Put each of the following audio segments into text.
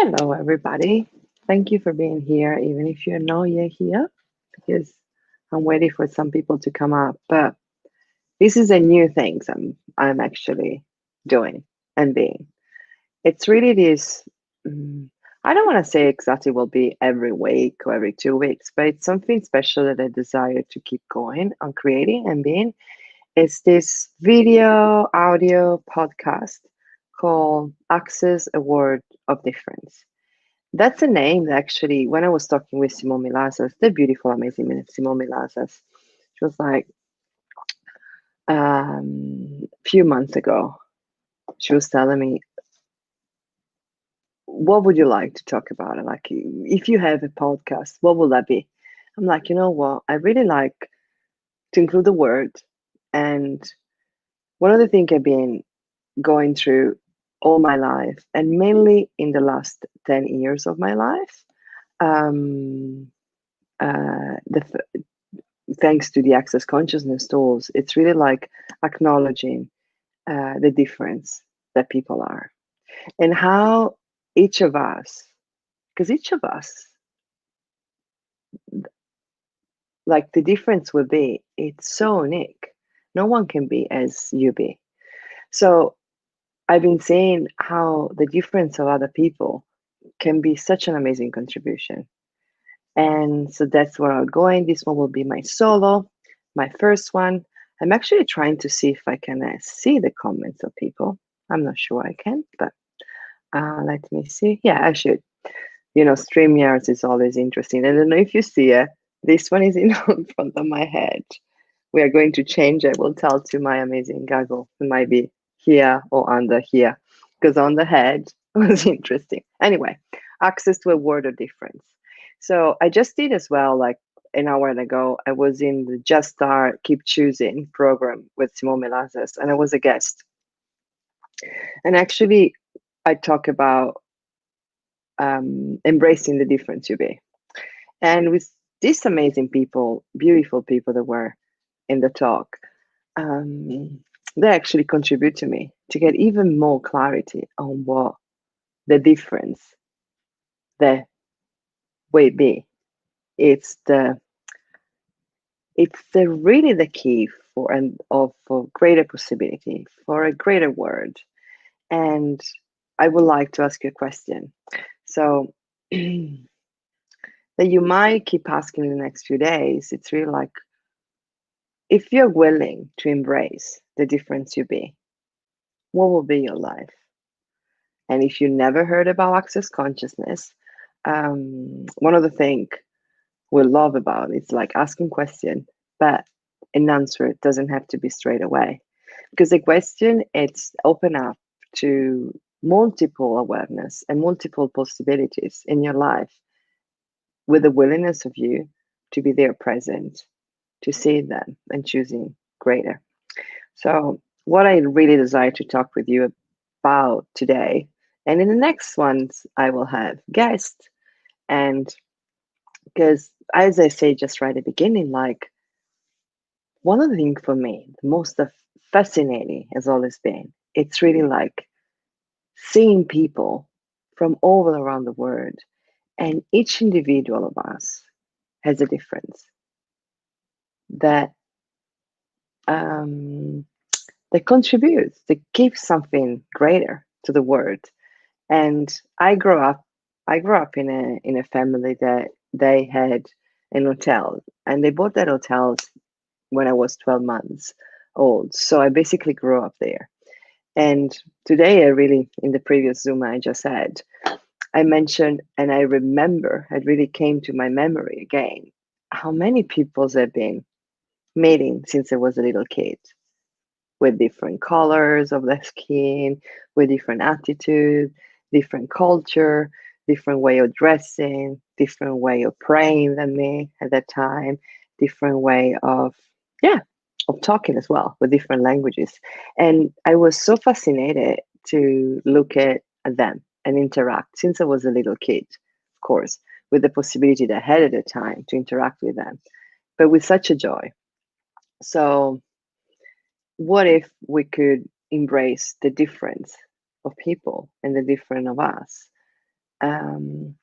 Hello, everybody. Thank you for being here, even if you're not yet here, because I'm waiting for some people to come up. But this is a new thing I'm actually doing and being. It's really this. mm, I don't want to say exactly will be every week or every 2 weeks, but it's something special that I desire to keep going on creating and being. It's this video audio podcast called Access a Word of Difference. That's a name that actually, when I was talking with Simone Milazas, the beautiful, amazing Simone Milazas, she was like, a few months ago, she was telling me, what would you like to talk about? And like, if you have a podcast, what will that be? I'm like, you know what? I really like to include the word. And one of the things I've been going through all my life, and mainly in the last 10 years of my life, um, the thanks to the access consciousness tools, it's really like acknowledging the difference that people are and how each of us, because each of us, like the difference will be, it's so unique. No one can be as you be. So I've been saying how the difference of other people can be such an amazing contribution. And so that's where I'm going. This one will be my solo, my first one. I'm actually trying to see if I can see the comments of people. I'm not sure I can, but let me see. Yeah, I should. StreamYards is always interesting. I don't know if you see it. This one is in front of my head. We are going to change. I will tell to my amazing goggle. It might be here or under here, because on the head was interesting. Anyway, access to a word of difference. So I just did as well, like an hour ago. I was in the Just Start Keep Choosing program with Simone Milazas, and I was a guest. And actually, I talk about embracing the difference you be. And with these amazing people, beautiful people that were in the talk, um, they actually contribute to me to get even more clarity on what the difference the way be. It's the really the key for greater possibility, for a greater world. And I would like to ask you a question. So that you might keep asking in the next few days. It's really like, if you're willing to embrace the difference you be, what will be your life? And if you never heard about access consciousness, one of the things we love about it's like asking question, but an answer doesn't have to be straight away, because the question it's open up to multiple awareness and multiple possibilities in your life, with the willingness of you to be there present, to see them and choosing greater. So, what I really desire to talk with you about today, and in the next ones, I will have guests. And because, as I say just right at the beginning, like one of the things for me, the most fascinating has always been, it's really like seeing people from all around the world, and each individual of us has a difference that um, that contributes, that gives something greater to the world. And I grew up in a family that they had an hotel, and they bought that hotel when I was 12 months old. So I basically grew up there. And today, I really, in the previous Zoom I just had, I mentioned and I remember, it really came to my memory again, how many peoples I've been meeting since I was a little kid, with different colors of the skin, with different attitude, different culture, different way of dressing, different way of praying than me at that time, different way of, yeah, of talking as well, with different languages. And I was so fascinated to look at them and interact since I was a little kid, of course, with the possibility that I had at the time to interact with them, but with such a joy. So what if we could embrace the difference of people and the difference of us, um,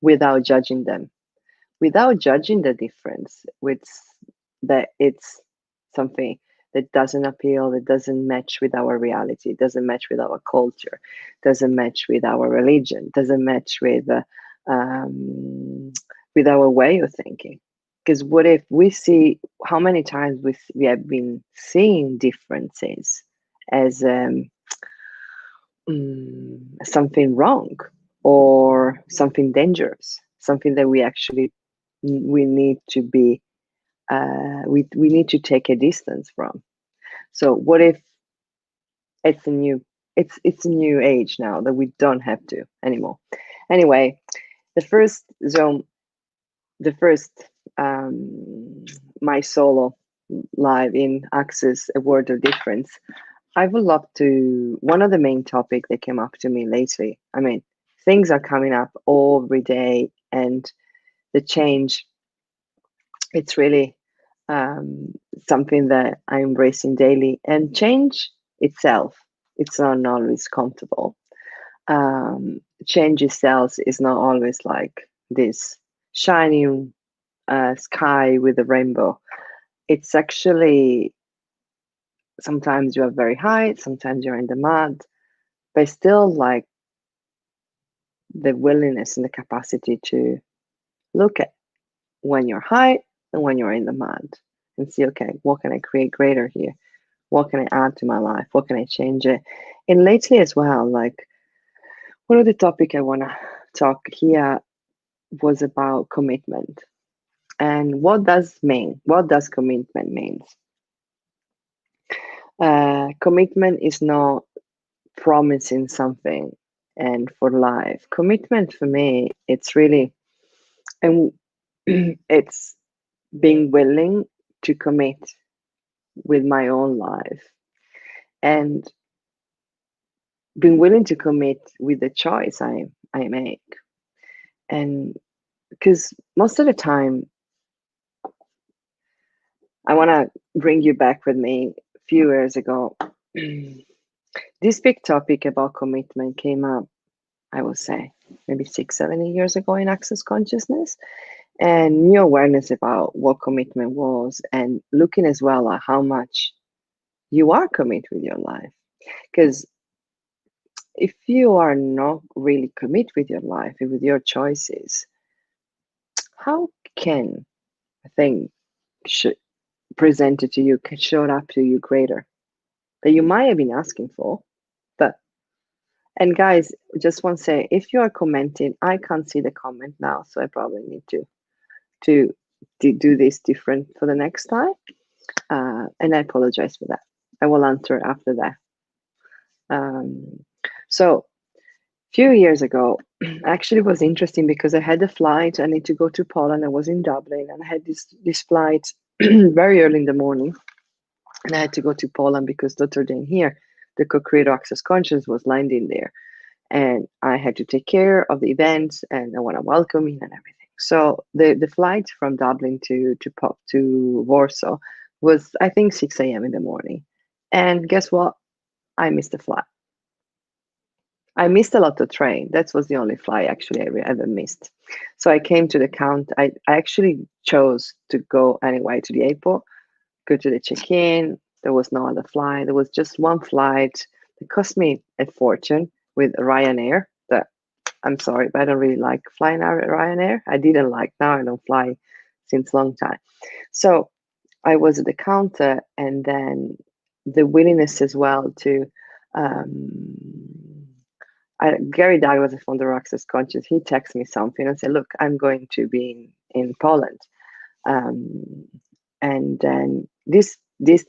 without judging them, without judging the difference, with that it's something that doesn't appeal, that doesn't match with our reality, doesn't match with our culture, doesn't match with our religion, doesn't match um, with our way of thinking. Because what if we see how many times we have been seeing differences as something wrong or something dangerous, something that we need to be we need to take a distance from. So what if it's a new it's a new age now that we don't have to anymore. Anyway, the first zone, the first my solo live in Access a World of Difference. I would love to. One of the main topic that came up to me lately. I mean, things are coming up every day, and the change. It's really something that I'm embracing daily. And change itself, it's not always comfortable. Change itself is not always like this shining sky with a rainbow. It's actually sometimes you are very high, sometimes you're in the mud, but still like the willingness and the capacity to look at when you're high and when you're in the mud and see, okay, what can I create greater here? What can I add to my life? What can I change it? And lately as well, like one of the topic I want to talk here was about commitment. And what does commitment means? Commitment is not promising something and for life. Commitment for me, it's really, and it's being willing to commit with my own life and being willing to commit with the choice I make. And because most of the time, I want to bring you back with me a few years ago. This big topic about commitment came up, I would say, maybe 6, 7 years ago in Access Consciousness, and new awareness about what commitment was, and looking as well at how much you are committed with your life. Because if you are not really committed with your life and with your choices, how can a thing presented to you can show up to you greater that you might have been asking for? But and guys, just want to say, if you are commenting, I can't see the comment now, so I probably need to do this different for the next time. And I apologize for that. I will answer after that. So few years ago, actually was interesting because I had a flight. I need to go to Poland. I was in Dublin, and I had this flight very early in the morning, and I had to go to Poland because Dr. Dane here, the co-creator Access Conscious, was landing there, and I had to take care of the event, and I want to welcome him and everything. So the flight from Dublin to Warsaw was, I think, 6 a.m. in the morning, and guess what? I missed the flight. I missed a lot of train. That was the only flight actually I ever missed. So I came to the count. I actually chose to go anyway to the airport, go to the check-in. There was no other flight. There was just one flight. It cost me a fortune with Ryanair. That I'm sorry, but I don't really like flying out at Ryanair. I didn't like. Now I don't fly since long time. So I was at the counter, and then the willingness as well to Gary Douglas from the Access Conscious, he texted me something and said, look, I'm going to be in Poland. And then these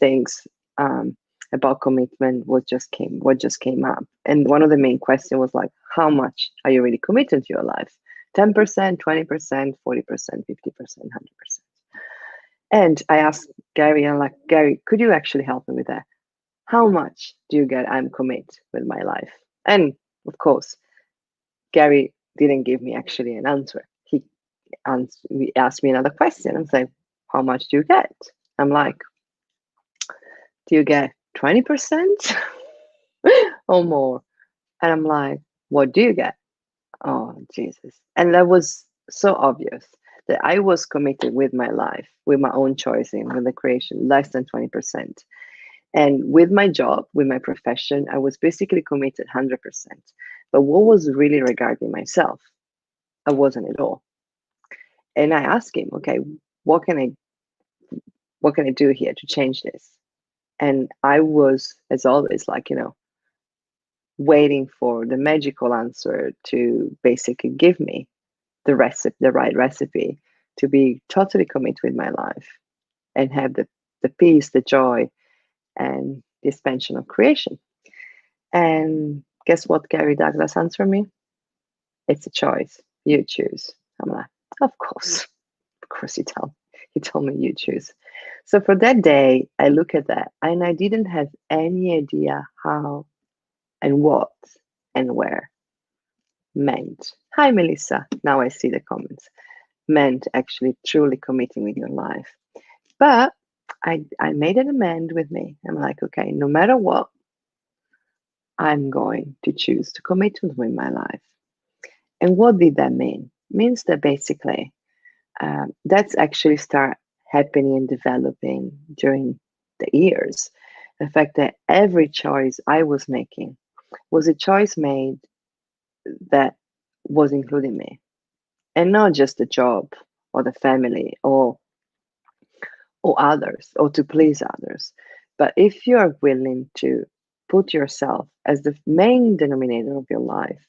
things about commitment what just came up. And one of the main questions was like, how much are you really committed to your life? 10%, 20%, 40%, 50%, 100%. And I asked Gary, I'm like, Gary, could you actually help me with that? How much do you get I'm commit with my life? And of course, Gary didn't give me actually an answer. He asked me another question and said, how much do you get? I'm like, do you get 20% or more? And I'm like, what do you get? Oh, Jesus. And that was so obvious that I was committed with my life, with my own choosing, with the creation, less than 20%. And with my job, with my profession, I was basically committed 100%. But what was really regarding myself, I wasn't at all. And I asked him, okay, what can I what can I do here to change this? And I was, as always, like, waiting for the magical answer to basically give me the right recipe to be totally committed with my life and have the peace, the joy, and the expansion of creation. And guess what Gary Douglas answered me? It's a choice. You choose. I'm like, of course he told me you choose. So for that day, I look at that and I didn't have any idea how and what and where meant. Hi Melissa. Now I see the comments. Meant actually truly committing with your life. But I made an amend with me. I'm like, okay, no matter what, I'm going to choose to commit with my life. And what did that mean? Means that basically that's actually start happening and developing during the years. The fact that every choice I was making was a choice made that was including me, and not just the job or the family or others or to please others. But if you are willing to put yourself as the main denominator of your life,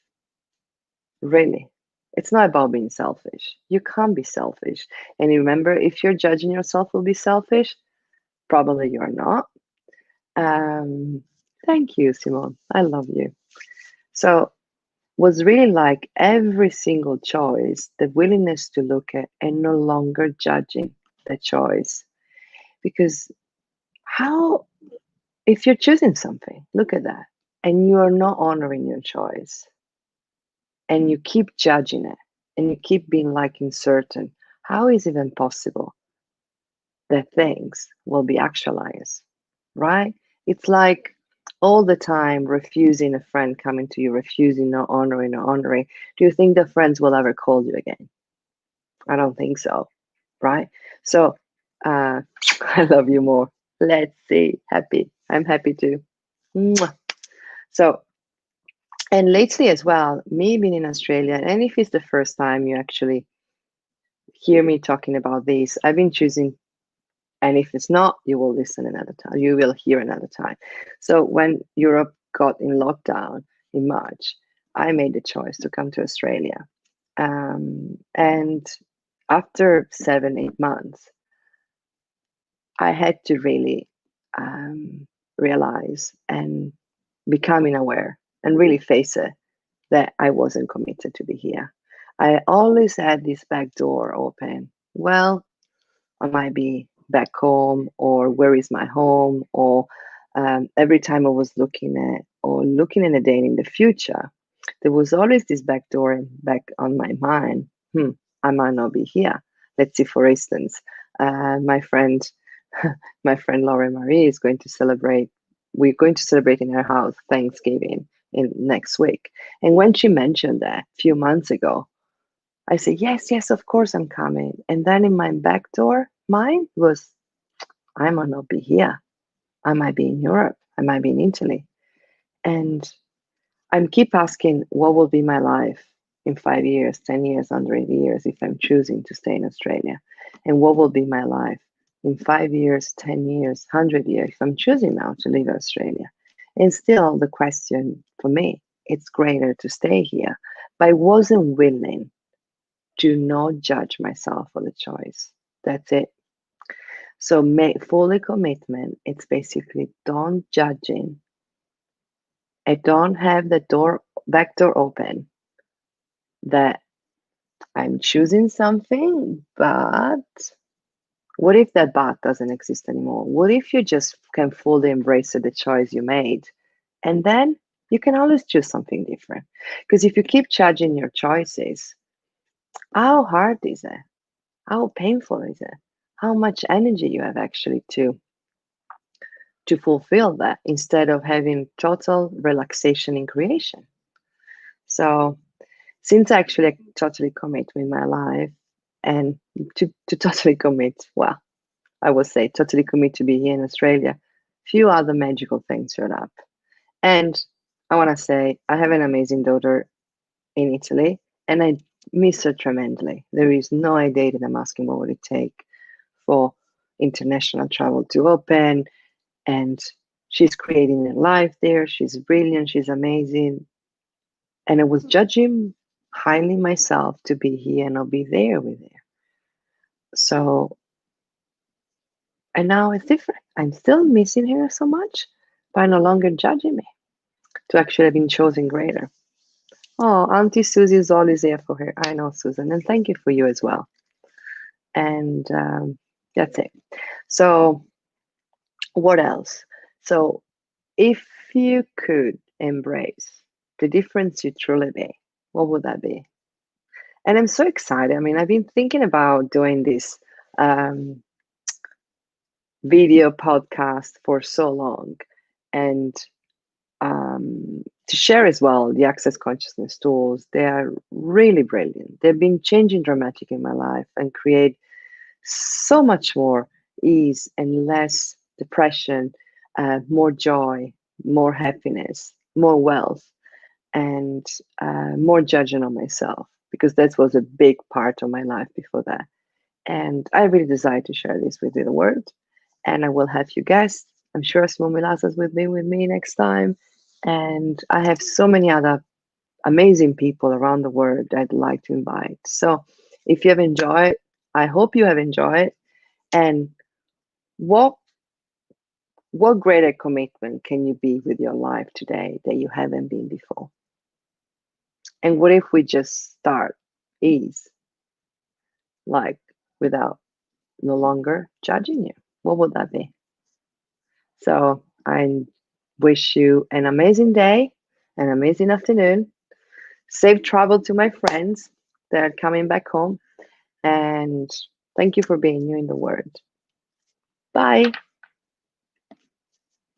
really, it's not about being selfish. You can't be selfish. And remember, if you're judging yourself will be selfish, probably you're not. Um, Thank you, Simone. I love you. So was really like every single choice, the willingness to look at and no longer judging the choice. Because how, if you're choosing something, look at that, and you are not honoring your choice, and you keep judging it, and you keep being like uncertain, how is it even possible that things will be actualized, right? It's like all the time refusing a friend coming to you, refusing, not honoring, not honoring. Do you think the friends will ever call you again? I don't think so, right? So I love you more. Let's see. Happy. I'm happy too. Mwah. So, and lately as well, me being in Australia, and if it's the first time you actually hear me talking about this, I've been choosing, and if it's not, you will listen another time. You will hear another time. So when Europe got in lockdown in March, I made the choice to come to Australia. And after 7, 8 months, I had to really realize and becoming aware and really face it that I wasn't committed to be here. I always had this back door open. Well, I might be back home, or where is my home, or every time I was looking at a day in the future, there was always this back door back on my mind. I might not be here. Let's see, for instance, my friend, my friend Laura Marie is going to celebrate. We're going to celebrate in her house Thanksgiving in next week. And when she mentioned that a few months ago, I said, yes, yes, of course I'm coming. And then in my back door, mine was, I might not be here. I might be in Europe. I might be in Italy. And I'm keep asking, what will be my life in 5 years, 10 years, 100 years if I'm choosing to stay in Australia? And what will be my life in 5 years, 10 years, 100 years if I'm choosing now to leave Australia? And still the question for me, it's greater to stay here. But I wasn't willing to not judge myself for the choice. That's it. So fully commitment, it's basically don't judging. I don't have the back door open that I'm choosing something, but what if that but doesn't exist anymore? What if you just can fully embrace the choice you made? And then you can always choose something different. Because if you keep judging your choices, how hard is it? How painful is it? How much energy you have actually to fulfill that instead of having total relaxation in creation. So since actually I totally commit with my life and to totally commit, well, I would say totally commit to be here in Australia, few other magical things showed up. And I want to say I have an amazing daughter in Italy, and I miss her tremendously. There is no idea that I'm asking what would it take for international travel to open, and she's creating a life there. She's brilliant. She's amazing. And I was judging highly myself to be here and not be there with her. So, and now it's different. I'm still missing her so much, but I'm no longer judging me to actually have been chosen greater. Oh, Auntie Susie is always there for her. I know, Susan, and thank you for you as well. And that's it. So, what else? So, if you could embrace the difference you truly be, what would that be? And I'm so excited. I mean, I've been thinking about doing this um, video podcast for so long, and to share as well the access consciousness tools. They are really brilliant. They've been changing dramatic in my life and create so much more ease and less depression, more joy, more happiness, more wealth, and more judging on myself, because that was a big part of my life before that. And I really desire to share this with the world. And I will have you guests. I'm sure Simone Milazas will be with me next time. And I have so many other amazing people around the world I'd like to invite. So if you have enjoyed, I hope you have enjoyed. And what what greater commitment can you be with your life today that you haven't been before? And what if we just start ease, like without no longer judging you? What would that be? So I wish you an amazing day, an amazing afternoon, safe travel to my friends that are coming back home, and thank you for being you in the world. Bye.